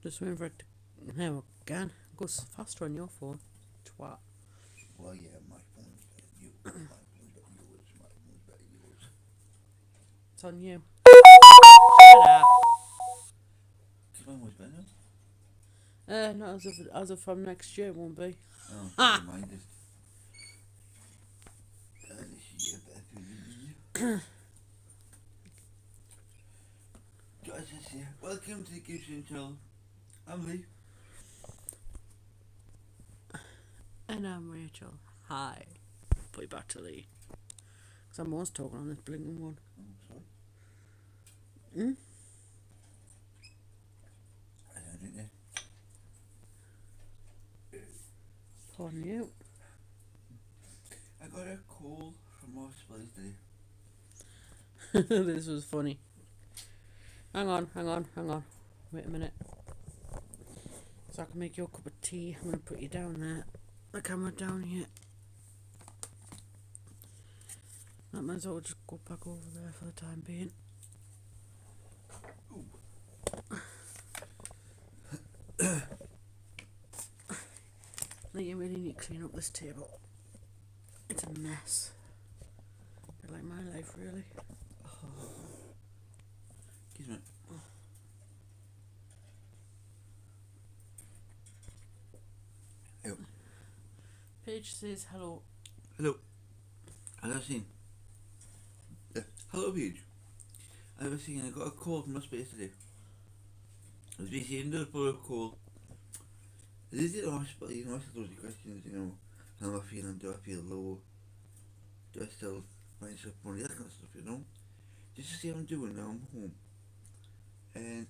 Just waiting for it to. There we go. Goes faster on your phone. Twat. Well, yeah, my phone's better than you. My phone's better than yours. My phone's better than yours. It's on you. Shut up. Mine was better. Not as of from next year, it won't be. Oh, Ah. never mind it. This year better than you. Guys, this year. Welcome to the Kitchen Channel. I'm Lee. And I'm Rachel. Hi. Put you back to Lee. Because I'm always talking on this blinking one. Oh, sorry. Hmm? I don't think that. On you. I got a call from our place today. This was funny. Hang on. Wait a minute. So I can make you a cup of tea. I'm going to put you down there. The camera down here. That might as well just go back over there for the time being. I think you really need to clean up this table. It's a mess. Bit like my life, really. Excuse me. Hello. Paige says hello. Hello. Hello, Shane. Hello, Paige. I was saying I got a call from my space today. I was basically in the call. Is it hospital? You know, I asked loads of questions, you know, how am I feeling? Do I feel low? Do I still find myself money? That kind of stuff, you know? Just to see how I'm doing now I'm home. And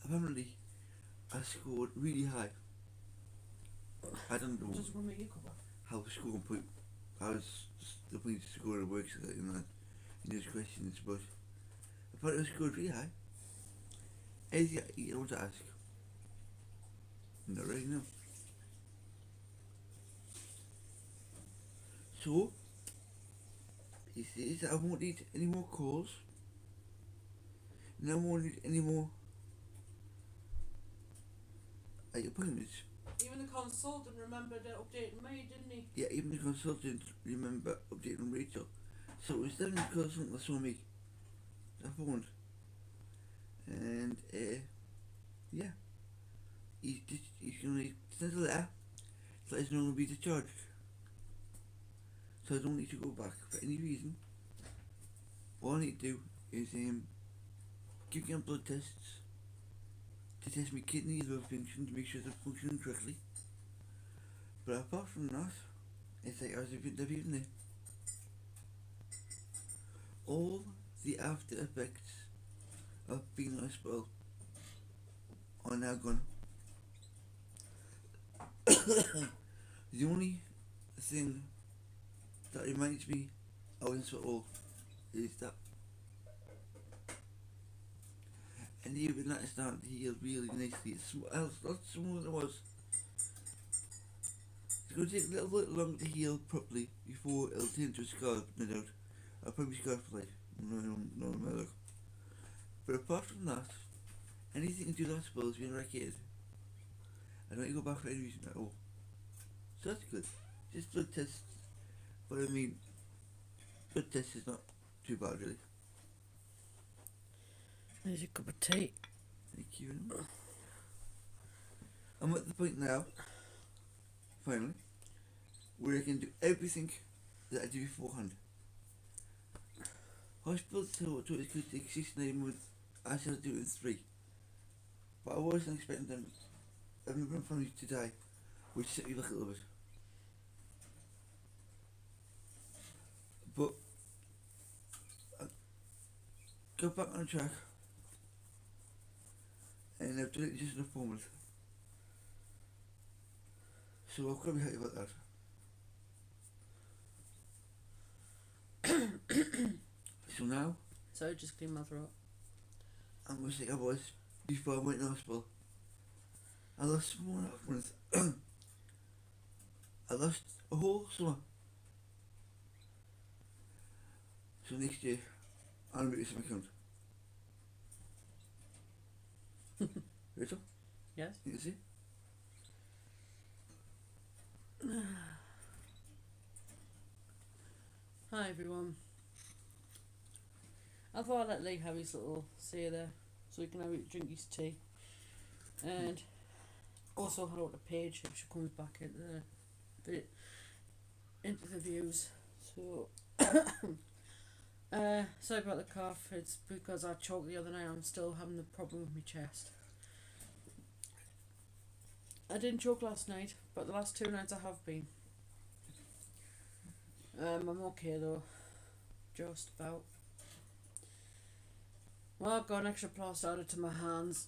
apparently I scored really high. I don't know Just want to make you cover. how school put how the point score works in those questions, but apparently I scored really high. Anything you want to ask? Not right now. So he says that I won't need any more calls. And I won't need any more appointments. Even the consultant remembered updating me, didn't he? Yeah, even the consultant remember updating Rachel. So it was then the consultant that saw me. I phoned. And yeah. He's gonna send a letter to let us know I'm gonna be discharged. So I don't need to go back for any reason. All I need to do is give me blood tests to test my kidney liver function to make sure they're functioning correctly. But apart from that, it's like I was a bit of evening. All the after effects of being in hospital are now gone. The only thing that reminds me I was in hospital is that, and even that is starting to heal really nicely. It's a lot smaller than it was. It's going to take a little bit longer to heal properly before it'll turn into a scar, no doubt. I'll probably scar for life. No matter. But apart from that, anything to do with hospital has been eradicated. I don't need to go back for any reason at all. So that's good. Just blood tests. But I mean, blood test is not too bad really. There's your cup of tea. Thank you very much. I'm at the point now, finally, where I can do everything that I did beforehand. Hospital told it could take 6 to 9 months. I said do it in 3. But I wasn't expecting them, everyone from me to die, which set me back a little bit. But I got back on track, and I've done it just in a 4 months. So I'm quite happy about that. So now, So just clean my throat. I'm going to say I was before I went to hospital. I lost 4.5 months. I lost a whole summer. So next year, I'll make this my account. Rachel, Yes? you can see? Hi everyone. I thought I'd let Lee have his little say there so he can drink his tea. And also hello to Paige if she comes back into the views. So sorry about the cough, it's because I choked the other night. I'm still having the problem with my chest. I didn't choke last night, but the last 2 nights I have been. I'm okay though, just about. Well, I've got an extra plaster added to my hands.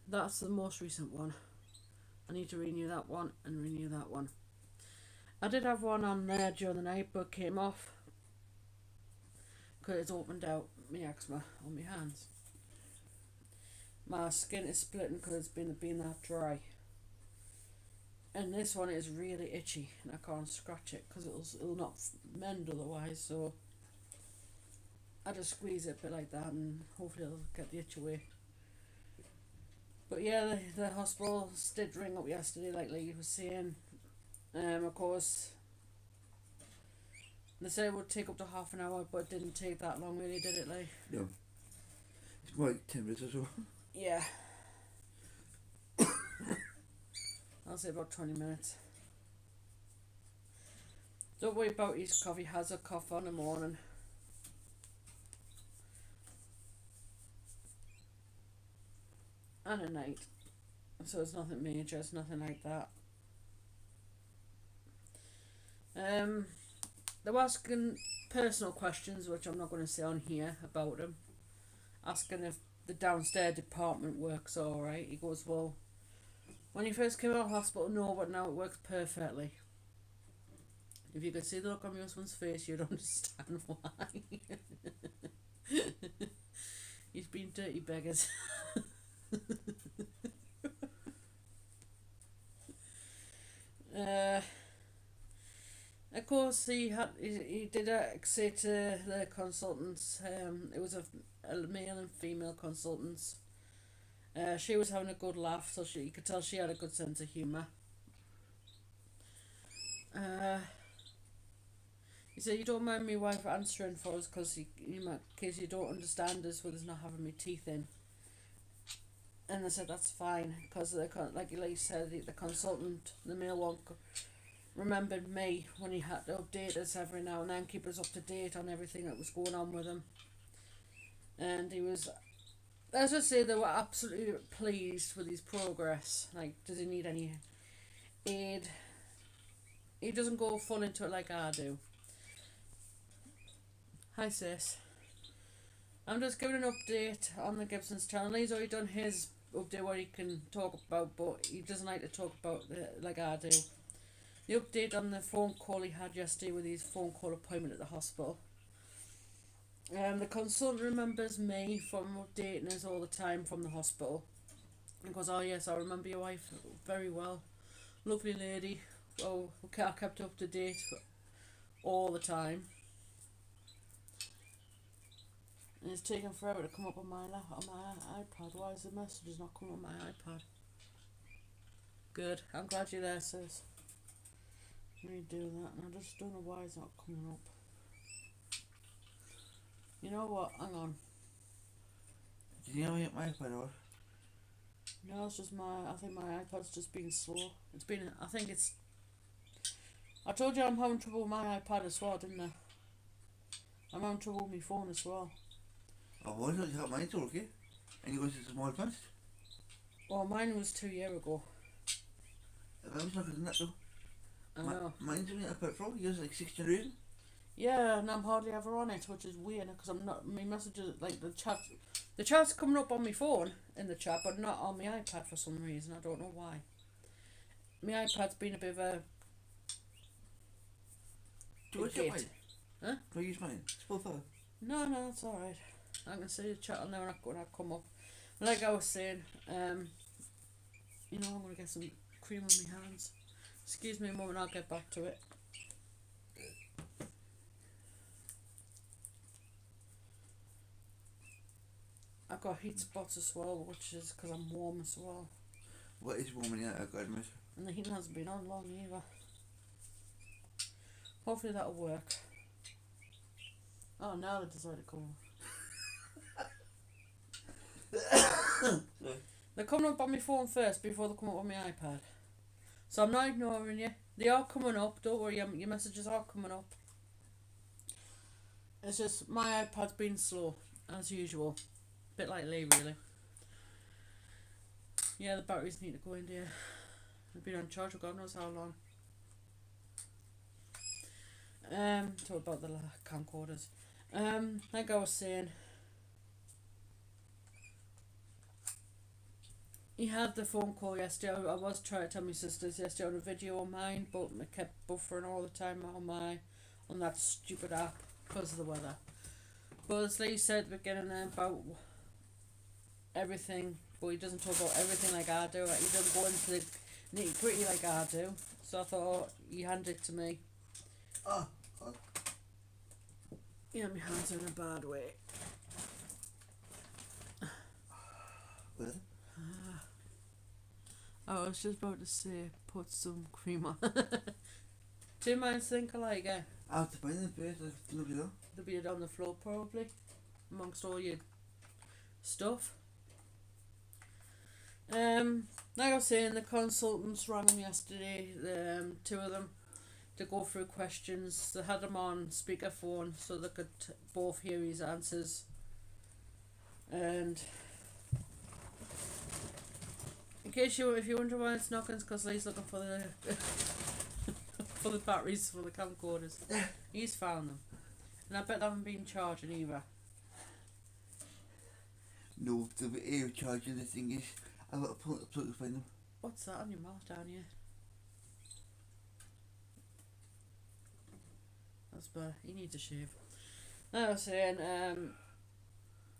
That's the most recent one. I need to renew that one and renew that one. I did have one on there during the night, but came off because it's opened out my eczema on my hands. My skin is splitting because it's been that dry. And this one is really itchy and I can't scratch it because it'll not mend otherwise, so I just squeeze it a bit like that and hopefully it'll get the itch away. But yeah, the hospital did ring up yesterday like Lee was saying. Of course they said it would take up to half an hour, but it didn't take that long really, did it, Lee? No. It's more like 10 minutes or so. Yeah. I'll say about 20 minutes. Don't worry about his cough, he has a cough on the morning. And at night. So it's nothing major, it's nothing like that. They were asking personal questions, which I'm not going to say on here about him. Asking if the downstairs department works alright. He goes, well, when you first came out of hospital, no, but now it works perfectly. If you could see the look on my husband's face, you'd understand why. He's been dirty beggars. Of course, he did say to the consultants. It was a male and female consultants. She was having a good laugh, so you could tell she had a good sense of humour. He said, "You don't mind my wife answering for us because in case you don't understand us with us not having my teeth in." And they said that's fine because like Elise said, the consultant, the male one, remembered me when he had to update us every now and then, keep us up to date on everything that was going on with him. And he was, let's just say, they were absolutely pleased with his progress. Like, does he need any aid? He doesn't go full into it like I do. Hi sis. I'm just giving an update on the Gibson's channel. He's already done his update what he can talk about, but he doesn't like to talk about it like I do. The update on the phone call he had yesterday with his phone call appointment at the hospital. The consultant remembers me from updating us all the time from the hospital. He goes, "Oh yes, I remember your wife very well. Lovely lady. Well, I kept up to date all the time." And it's taken forever to come up on my iPad. Why is the messages not coming on my iPad? Good. I'm glad you're there, sis. Redo that, and I just don't know why it's not coming up. You know what? Hang on. Did you know my iPad or? No, it's just I think my iPad's just been slow. I told you I'm having trouble with my iPad as well, didn't I? I'm having trouble with my phone as well. Oh, why don't you have mine to okay? And you go to small advanced? Well, mine was 2 years ago. I was not doing that though. I know. Mine's only iPad Pro, yours like 6th generation. Yeah, and I'm hardly ever on it, which is weird because I'm not. My messages, like the chat's coming up on my phone in the chat, but not on my iPad for some reason. I don't know why. My iPad's been a bit of a. Do you use mine? Huh? Do I use mine? It's both are. No, it's alright. I can see the chat on there when I come up. Like I was saying, I'm gonna get some cream on my hands. Excuse me a moment, I'll get back to it. I've got heat spots as well, which is because I'm warm as well. What is warming you? I gotta admit. And the heating hasn't been on long either. Hopefully that'll work. Oh, now they decided to come. They're coming up on my phone first before they come up on my iPad. So I'm not ignoring you. They are coming up. Don't worry, your messages are coming up. It's just my iPad's been slow, as usual. Bit like Lee, really. Yeah, the batteries need to go in there. They've been on charge for God knows how long. Talk about the camcorders. Like I was saying, he had the phone call yesterday. I was trying to tell my sisters yesterday on a video on mine, but I kept buffering all the time on that stupid app because of the weather. But as Lee said at the beginning about everything, but he doesn't talk about everything like I do. He doesn't go into the nitty gritty like I do. So I thought he handed it to me. Oh. Yeah, my hands are in a bad way. Well. I was just about to say, put some cream on. Two minds think alike, eh? Out the binding place, look it up. They'll be on the floor probably, amongst all your stuff. Like I was saying, the consultants rang him yesterday, two of them, to go through questions. They had him on speakerphone so they could both hear his answers. And in case if you wonder why it's knocking, it's because Lee's looking for the for the batteries for the camcorders. He's found them, and I bet they haven't been charging either. No, the air charging the thing is. I've got to pull the plug to find them. What's that on your mouth down here? That's bad. You need to shave. I was saying,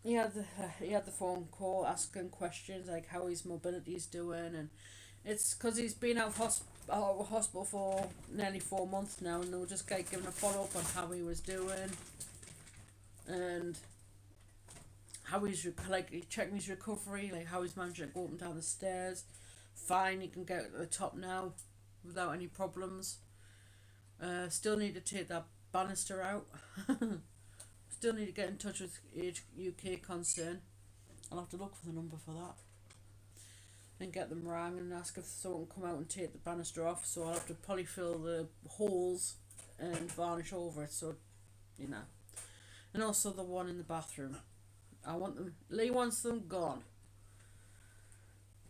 he had the phone call asking questions like how his mobility's doing, and it's because he's been out of hospital for nearly 4 months now, and they were just like giving a follow up on how he was doing, and how he's checking his recovery, like how he's managing to go up and down the stairs. Fine, he can get to the top now without any problems. Still need to take that banister out. Still need to get in touch with Age UK Concern. I'll have to look for the number for that and get them rang and ask if someone can come out and take the banister off. So I'll have to polyfill the holes and varnish over it, so you know. And also the one in the bathroom. I want them. Lee wants them gone.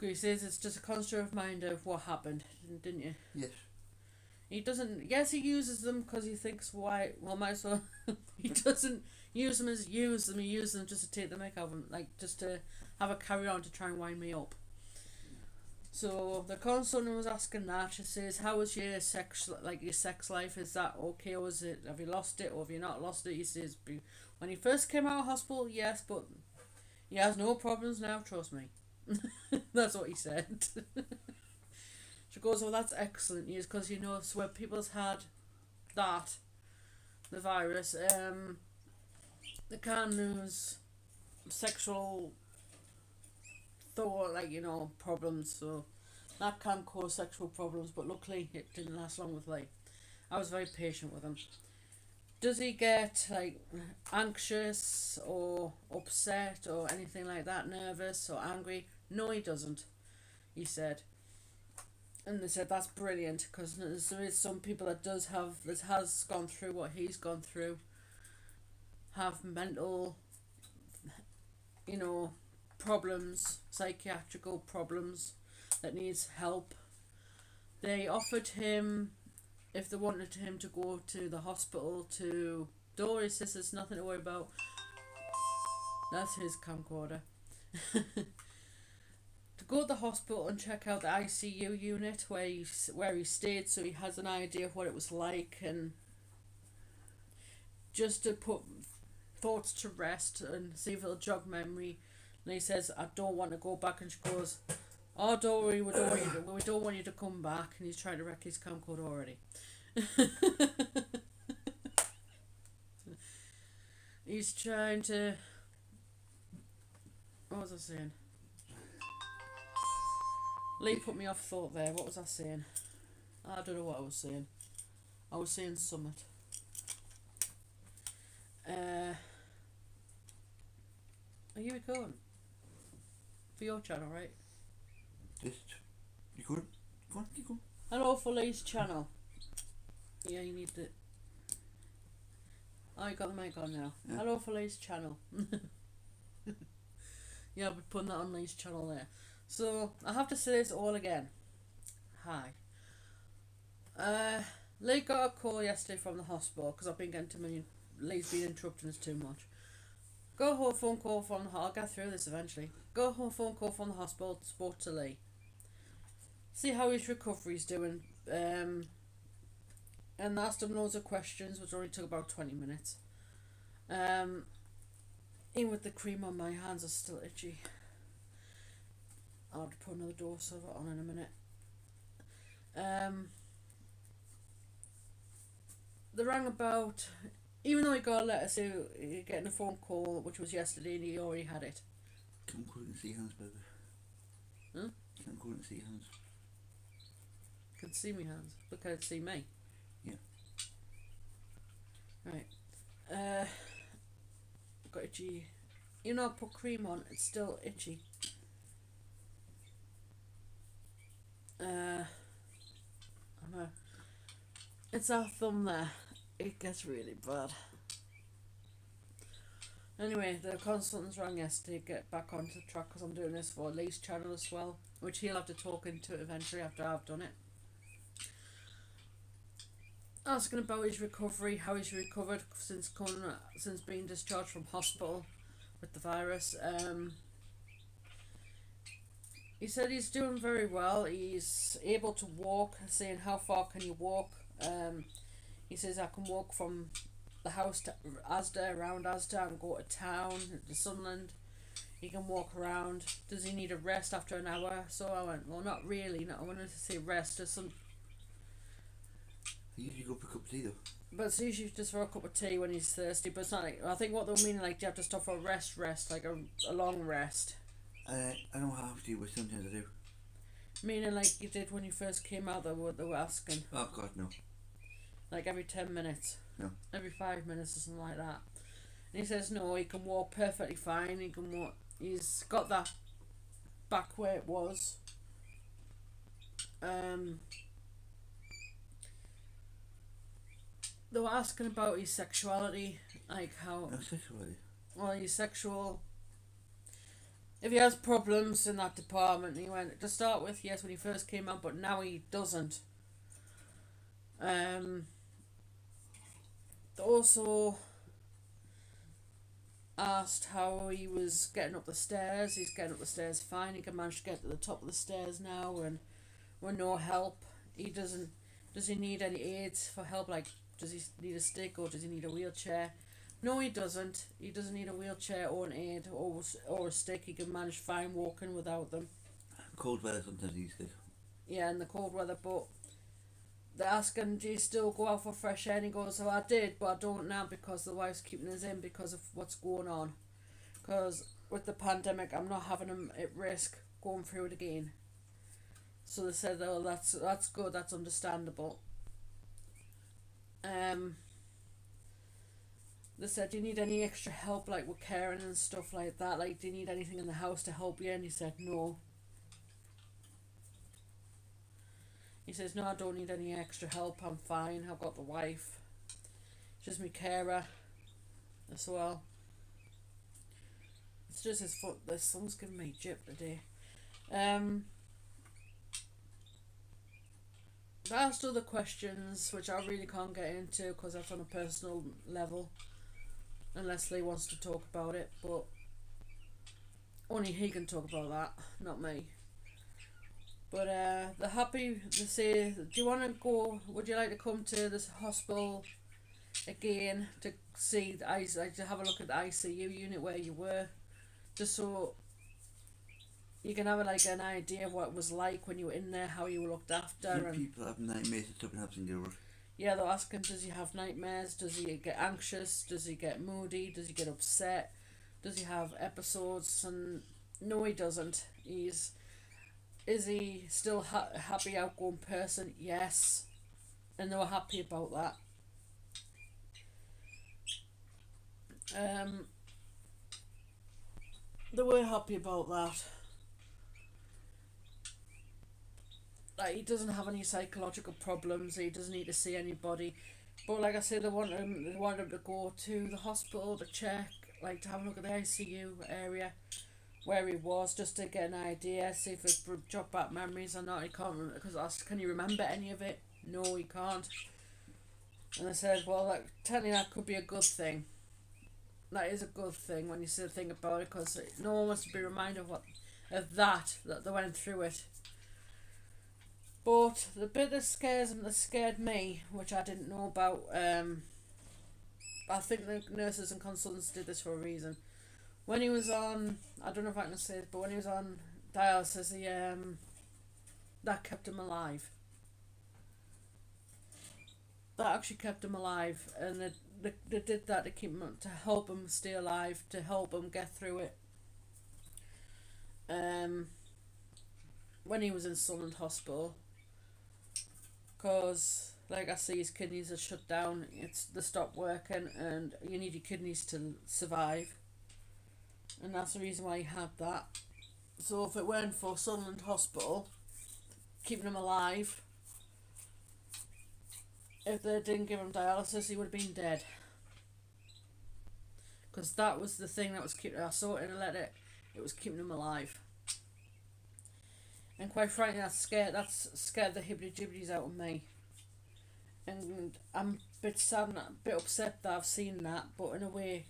He says it's just a constant reminder of what happened, didn't you? Yes. He doesn't. Yes, he uses them because he thinks why. Well, might as well. He doesn't use them as use them. He uses them just to take the mick out of them, like just to have a carry on to try and wind me up. So the consultant was asking that. She says, "How was your sex life? Is that okay, or is it? Have you lost it, or have you not lost it?" He says, "When he first came out of hospital, yes, but he has no problems now. Trust me." That's what he said. She goes, "Oh, that's excellent news, because you know, so when people's had the virus, they can lose sexual thought, problems. So that can cause sexual problems. But luckily, it didn't last long with Lee. I was very patient with him." Does he get anxious or upset or anything like that, nervous or angry? No, he doesn't, he said. And they said that's brilliant, because there is some people that has gone through what he's gone through, have mental, problems, psychiatrical problems that needs help. They offered him, if they wanted him to go to the hospital to Doris, says there's nothing to worry about. That's his camcorder. To go to the hospital and check out the ICU unit where he stayed, so he has an idea of what it was like, and just to put thoughts to rest and see if it'll jog memory. And he says, "I don't want to go back," and she goes, "Oh, don't worry, we don't want you to come back." And he's trying to wreck his camcorder already. He's trying to What was I saying? Lee put me off thought there. What was I saying? I don't know what I was saying. I was saying summit. Are you recording? For your channel, right? Just record. Go on, keep going. Hello for Lee's channel. Yeah, you need to. Oh, you got the mic on now. Yeah. Hello for Lee's channel. Yeah, I'll be putting that on Lee's channel there. So, I have to say this all again. Hi. Lee got a call yesterday from the hospital because I've been getting too many. Lee's been interrupting us too much. Got a whole phone call from the I'll get through this eventually. Got a whole phone call from the hospital, spoke to Lee. See how his recovery's doing. And asked him loads of questions, which only took about 20 minutes. Even with the cream on, my hands are still itchy. I'll have to put another dose of it on in a minute. They rang about, even though he got a letter saying you're getting a phone call, which was yesterday, and he already had it. Come go and see hands, baby. Huh? Come go and see hands. Can see me hands, but can't see me. Yeah. Right. Got itchy. You know, I put cream on, it's still itchy. I know. It's our thumb there. It gets really bad. Anyway, the consultants rang yesterday to get back onto the track because I'm doing this for Lee's channel as well, which he'll have to talk into eventually after I've done it. Asking about his recovery, how he's recovered since being discharged from hospital with the virus. He said he's doing very well. He's able to walk, saying how far can you walk. He says I can walk from the house to Asda, around Asda, and go to town, to Sunderland. He can walk around. Does he need a rest after an hour? So I went, well, not really. No, I wanted to say rest. There's some. I usually go pick up tea though. But it's usually just for a cup of tea when he's thirsty. But it's not like, I think what they'll mean, like, do you have to stop for a rest, like a long rest? I don't have to, but sometimes I do. Meaning like you did when you first came out, they were asking. Oh God, no. Like every 10 minutes. No. Every 5 minutes or something like that. And he says no, he can walk perfectly fine. He can walk. He's got that back where it was. They were asking about his sexuality, like how. No sexuality. Well, he's sexual. If he has problems in that department, he went to start with, yes, when he first came out, but now he doesn't. Also asked how he was getting up the stairs. He's getting up the stairs fine. He can manage to get to the top of the stairs now, and with no help. He doesn't. Does he need any aids for help? Like, does he need a stick or does he need a wheelchair? No, he doesn't. He doesn't need a wheelchair or an aid or a stick. He can manage fine walking without them. Cold weather sometimes he's good. Yeah, in the cold weather, but they're asking, do you still go out for fresh air? And he goes, oh, I did, but I don't now because the wife's keeping us in because of what's going on. Because with the pandemic, I'm not having him at risk going through it again. So they said, oh, that's good, that's understandable. They said, do you need any extra help, like with caring and stuff like that? Like, do you need anything in the house to help you? And he said, no. He says, no, I don't need any extra help. I'm fine. I've got the wife. Just my carer as well. It's just his foot. The sun's giving me jip today. They asked other questions, which I really can't get into because that's on a personal level. Unless Lee wants to talk about it, but only he can talk about that, not me. But they're happy. They say, do you want to go, would you like to come to this hospital again to see the like to have a look at the ICU unit where you were, just so you can have like an idea of what it was like when you were in there, how you were looked after. Some and people have nightmares and stuff and helps in the world. yeah, they're asking, does he have nightmares? Does he get anxious? Does he get moody? Does he get upset? Does he have episodes? And No, he doesn't. Is he still a happy, outgoing person? Yes, and they were happy about that. Um, they were happy about that. Like, he doesn't have any psychological problems. He doesn't need to see anybody. But like I said, they want him. They want him to go to the hospital to check, like to have a look at the ICU area where he was, just to get an idea, see if it jog back memories or not. He can't, because I asked, can you remember any of it? No, he can't. And I said, well, like, technically that could be a good thing. That is a good thing when you sit and think about it, because no one wants to be reminded of that they went through it. But the bit that scared me, which I didn't know about, I think the nurses and consultants did this for a reason. When he was on, I don't know if I can say it, but when he was on dialysis, that kept him alive. That actually kept him alive, and they did that to keep him, to help him stay alive, to help him get through it. When he was in Sunderland Hospital, because like I say, his kidneys are shut down. They stopped working, and you need your kidneys to survive, and that's the reason why he had that. So if it weren't for Sunderland Hospital keeping him alive, if they didn't give him dialysis, he would have been dead. Because that was the thing that was keeping. I saw it in a letter. It was keeping him alive. And quite frankly, that's scared the hibbity-jibbities out of me. And I'm a bit sad and a bit upset that I've seen that, but in a way,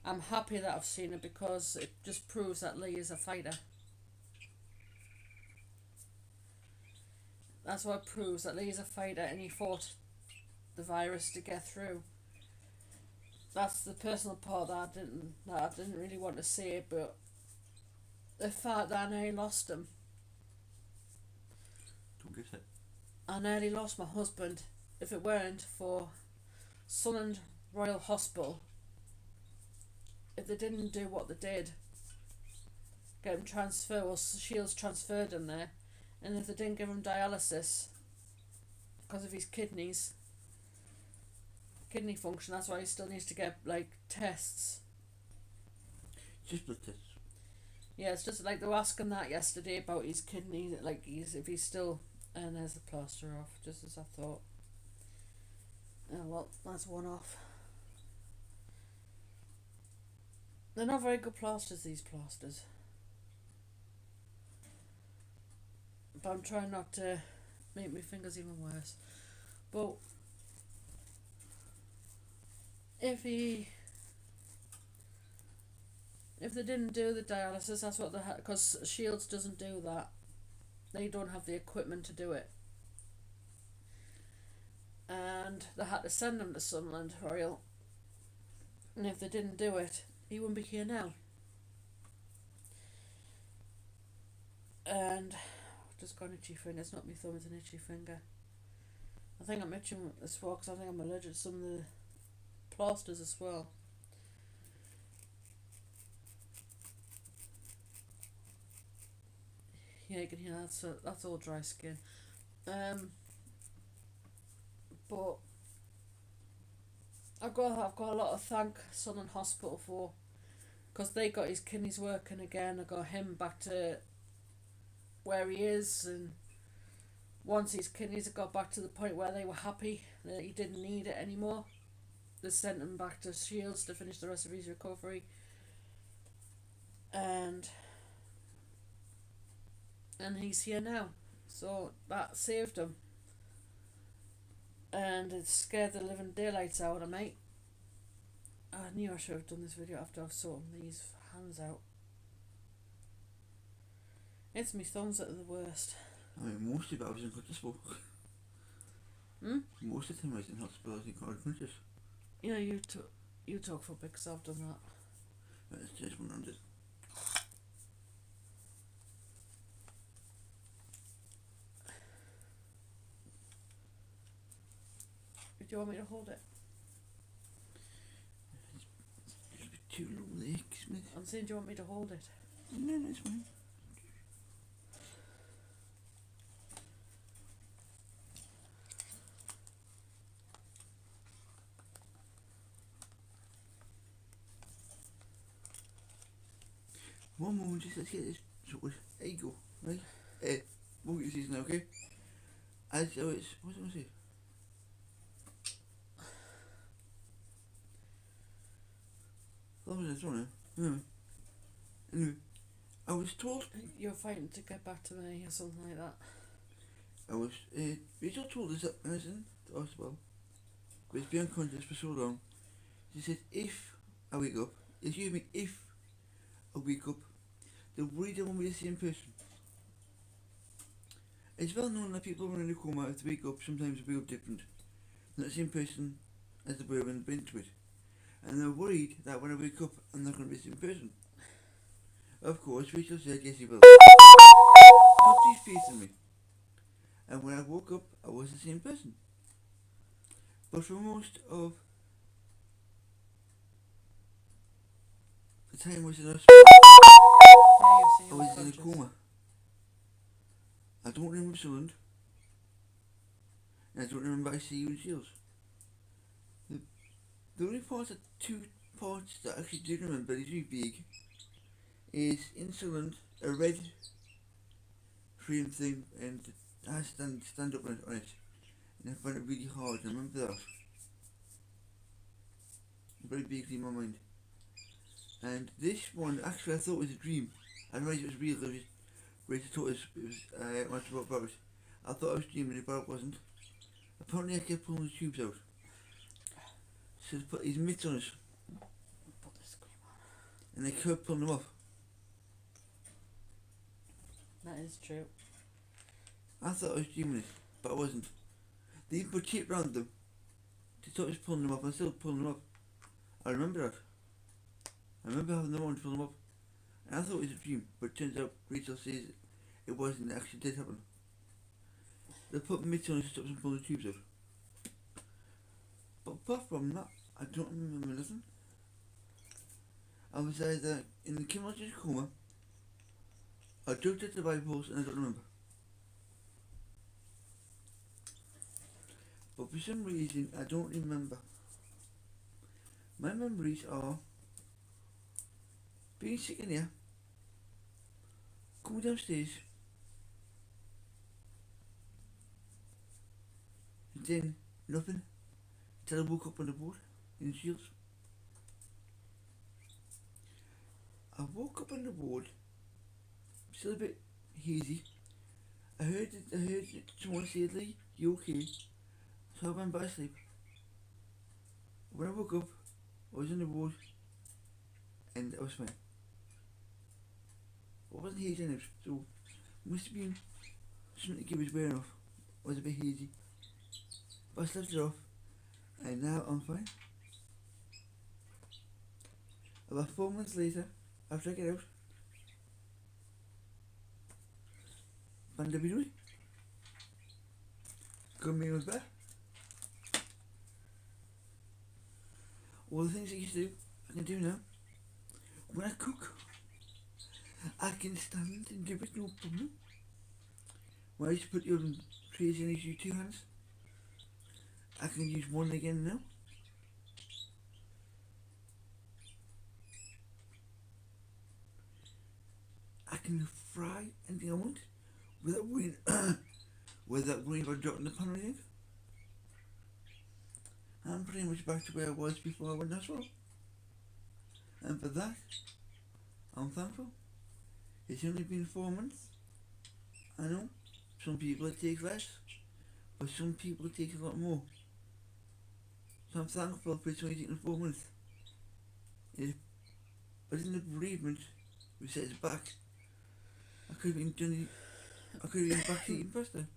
I'm happy that I've seen it, because it just proves that Lee is a fighter. That's what it proves, that Lee is a fighter and he fought the virus to get through. That's the personal part that I didn't really want to say, but the fact that I nearly lost him. Don't get it. I nearly lost my husband. If it weren't for Sunderland Royal Hospital, if they didn't do what they did, get him transferred, or Shields transferred him there, and if they didn't give him dialysis because of his kidney function, that's why he still needs to get like tests. Just blood tests. Yeah, it's just like they were asking that yesterday about his kidney, like if he's still. And there's the plaster off, just as I thought. Oh well, that's one off. They're not very good plasters, these plasters. But I'm trying not to make my fingers even worse. But if they didn't do the dialysis, that's what they had, because Shields doesn't do that. They don't have the equipment to do it. And they had to send him to Sunderland Royal. And if they didn't do it, he wouldn't be here now. And I've just got an itchy finger. It's not my thumb, it's an itchy finger. I think I'm itching as well, because I think I'm allergic to some of the plasters as well. Yeah, you can hear that's all dry skin. But I've got a lot of thank Sunderland Hospital for, because they got his kidneys working again. I got him back to where he is, and once his kidneys had got back to the point where they were happy that he didn't need it anymore, they sent him back to Shields to finish the rest of his recovery. And he's here now, so that saved him, and it scared the living daylights out of me. I knew I should have done this video after I've sorted these hands out. It's my thumbs that are the worst. I mean, most of it I was in hospital. Most of the time I was in hospital, I was in conscious. Yeah, you talk for a bit, because I've done that. It's just 100. Do you want me to hold it? It's a bit too low there, kiss me. I'm saying, do you want me to hold it? No, that's fine. One moment, just let's get this sorted. There you go, right? We'll get this now, okay? As oh, it's what's I gonna say? What was I saying? Anyway, I was told You're fighting to get back to me or something like that. Rachel told us that I was in the hospital. But it's been unconscious for so long. She said if I wake up, excuse me, if I wake up, they're worried I won't be the same person. It's well known that people when in a coma, if they wake up, sometimes they wake up different. Not the same person as they were when they've been to it. And they're worried that when I wake up, I'm not going to be the same person. Of course, Rachel said yes, he will. Put his faith in me. And when I woke up, I was the same person. But for most of the time I was in hospital, I was in a coma. I don't remember Sunderland. And I don't remember ICU and Shields. The only two parts that I actually do remember, is really big, is in Sunderland, a red frame thing, and I had to stand up on it. And I found it really hard, I remember that. Very bigly in my mind. And this one, actually I thought was a dream. I didn't realise it was real because Rachel told us it was much about it. I thought I was dreaming it, but it wasn't. Apparently I kept pulling the tubes out. So they put these mitts on us. Put the screen on. And they kept pulling them off. That is true. I thought I was dreaming it, but I wasn't. They even put tape around them. They thought I was pulling them off, and I'm still pulling them up. I remember that. I remember having them on to pull them up. And I thought it was a dream, but it turns out Rachel says it wasn't, it actually did happen. They put mitts on us to stop them pulling the tubes out. But apart from that, I don't remember nothing. I was either in the chemological coma, or drugged at the Bibles, and I don't remember. But for some reason, I don't remember. My memories are being sick in here, coming downstairs, and then nothing until I woke up on the board in Shields. I woke up on the board, still a bit hazy. I heard someone say, "Lee, you okay?" So I went back to sleep. When I woke up, I was on the board, and I was fine. I wasn't hazy enough, so it must have been something to give us wearing off. I was a bit hazy. But I slept it off, and now I'm fine. About 4 months later, after I get out, found WWE. Got me with back. All the things I used to do, I can do now. When I cook, I can stand and do it no problem. When I used to put the oven trays in, I used to use 2 hands. I can use one again now. I can fry anything I want without worrying about dropping the pan or anything. I'm pretty much back to where I was before I went as well. And for that, I'm thankful. It's only been 4 months. I know, some people it takes less, but some people it takes a lot more. So I'm thankful for it's only taken 4 months. But in the bereavement, we set us back. I could have been back to eating pasta.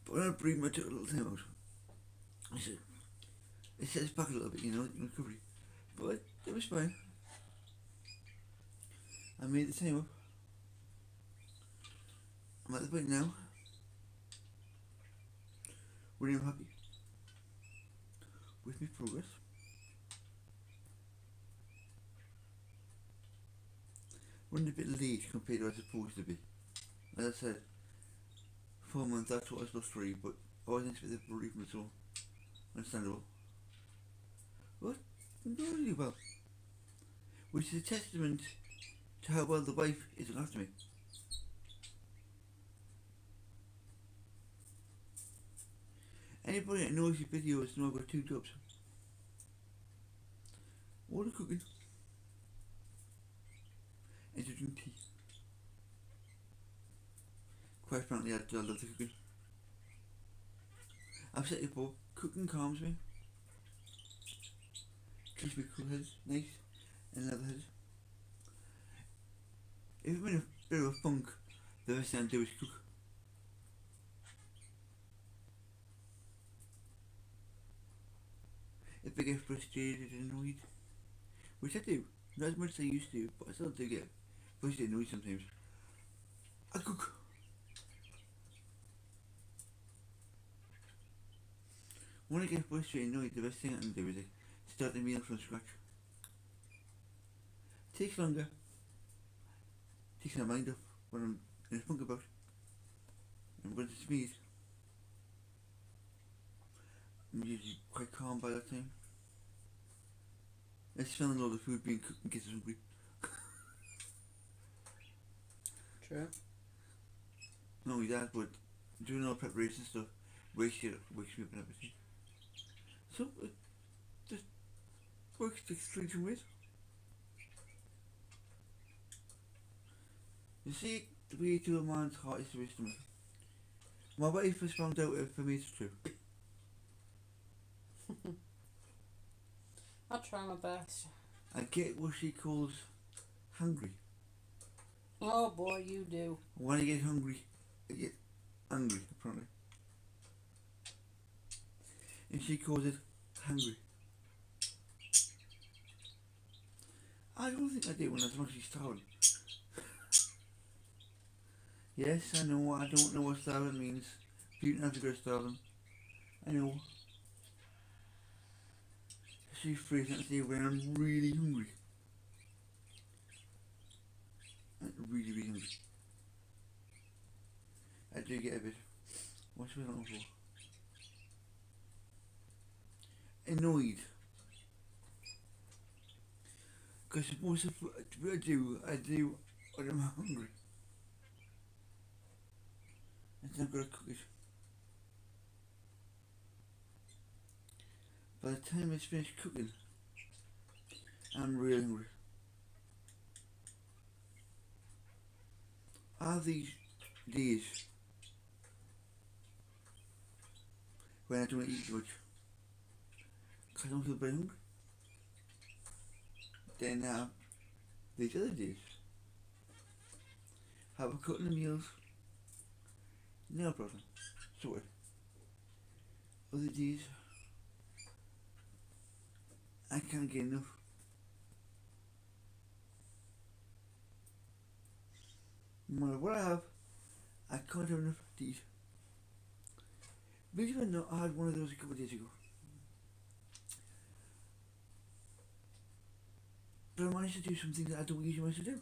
But when I bereavement, I took a little time out. I said, it set us back a little bit, in recovery. But it was fine. I made the time up. I'm at the point now where I'm happy with my progress. running a bit late compared to what I was supposed to be. As I said, 4 months, that's what I was supposed to read, but I wasn't expected to read so understandable. But I'm doing really well, which is a testament to how well the wife is looking after me. Anybody that knows your videos know I've got 2 jobs. All the cooking and drinking tea. Quite frankly, I love the cooking. I've said it before, cooking calms me. Keeps me cool headed, nice and level headed. If I'm in a bit of a funk, the best thing I do is cook. If I get frustrated and annoyed, which I do, not as much as I used to, but I still do get frustrated and annoyed sometimes, I cook. When I get frustrated and annoyed, the best thing I can do is start the meal from scratch. Takes longer, takes my mind off what I'm in a funk about, and when it's me, I'm usually quite calm by that time. I smelling all the food being cooked and gets us hungry. True. Not only that, but doing all preparation stuff wakes me up and everything. So it just works to extreme ways. You see, the way to a man's heart is to his stomach. My wife has found out if for me it's true. I'll try my best. I get what she calls hungry. Oh boy, you do. When I get hungry, I get angry, apparently. And she calls it hungry. I don't think I do when I'm actually starving. Yes, I know, I don't know what starving means. You don't have to go starving. I know. She phrasing it say when I'm really hungry. I'm really, really hungry. I do get a bit. What's what I'm looking for? Annoyed. Because most of what I do when I'm hungry. And then I've got to cook it. By the time it's finished cooking, I'm really hungry. Are these days when I don't eat much because I don't feel very hungry? Then these other days, have a couple of meals, no problem, sorted. Other days, I can't get enough. No matter what I have, I can't have enough to eat. Believe it or not, I had one of those a couple of days ago. But I managed to do something that I don't usually manage to do.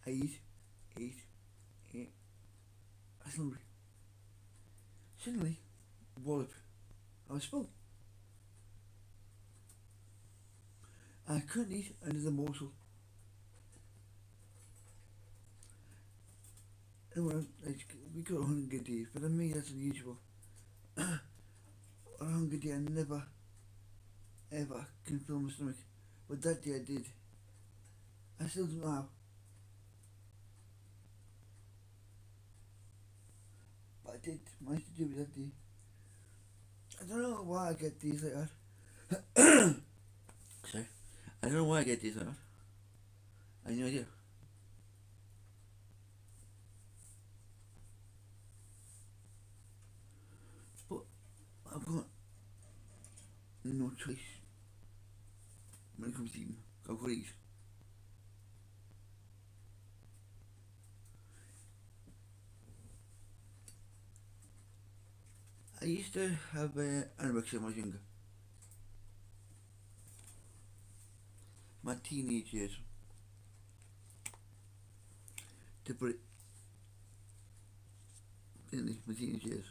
I ate. I was hungry. Suddenly, wallop, I was full. I couldn't eat another morsel. Well, we got a hunger day, but to me that's unusual. A hunger day I never, ever can fill my stomach, but that day I did. I still don't know how. But I did manage to do it that day. I don't know why I get days like that. Sorry. I don't know why I get days like that. I have no idea. But I've got no choice when it comes to eating. I've got to eat. I used to have anorexia when I was younger. my teenage years to put it in my teenage years.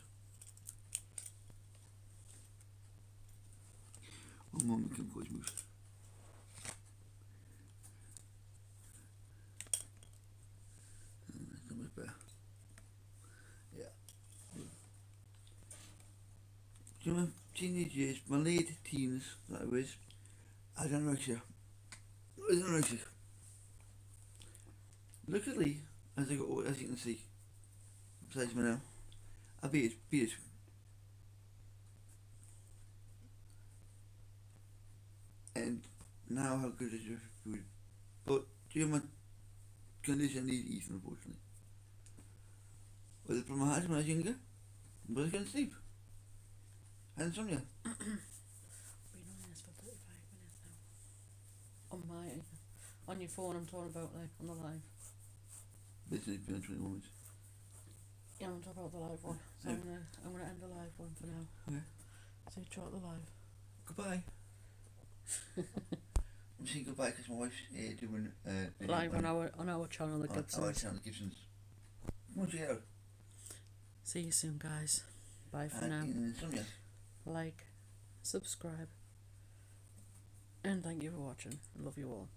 One moment, can voice moves. That's not much better. Yeah. During my teenage years, my late teens, that was, I had anorexia. I was anorexic. Luckily, as I got older, as you can see, besides me now, I beat it. And now how good is your food? But during my condition, I need to eat, unfortunately. Well, the problem I had when I was younger was I couldn't sleep. And insomnia. Been on this for 35 minutes now. On your phone, I'm talking about like on the live. This has been 20 moments. Yeah, I'm talking about the live one. So Yeah. I'm gonna end the live one for now. Okay. So you try the live. Goodbye. I'm saying goodbye because my wife's doing Live on our channel, the Gibsons. Our channel, Gibsons. What's it out? See you soon, guys. Bye for now. Insomnia. Like, subscribe, and thank you for watching. I love you all.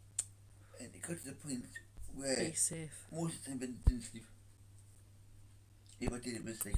And it got to the point where Be safe. most of the time I didn't sleep. If I did, it was like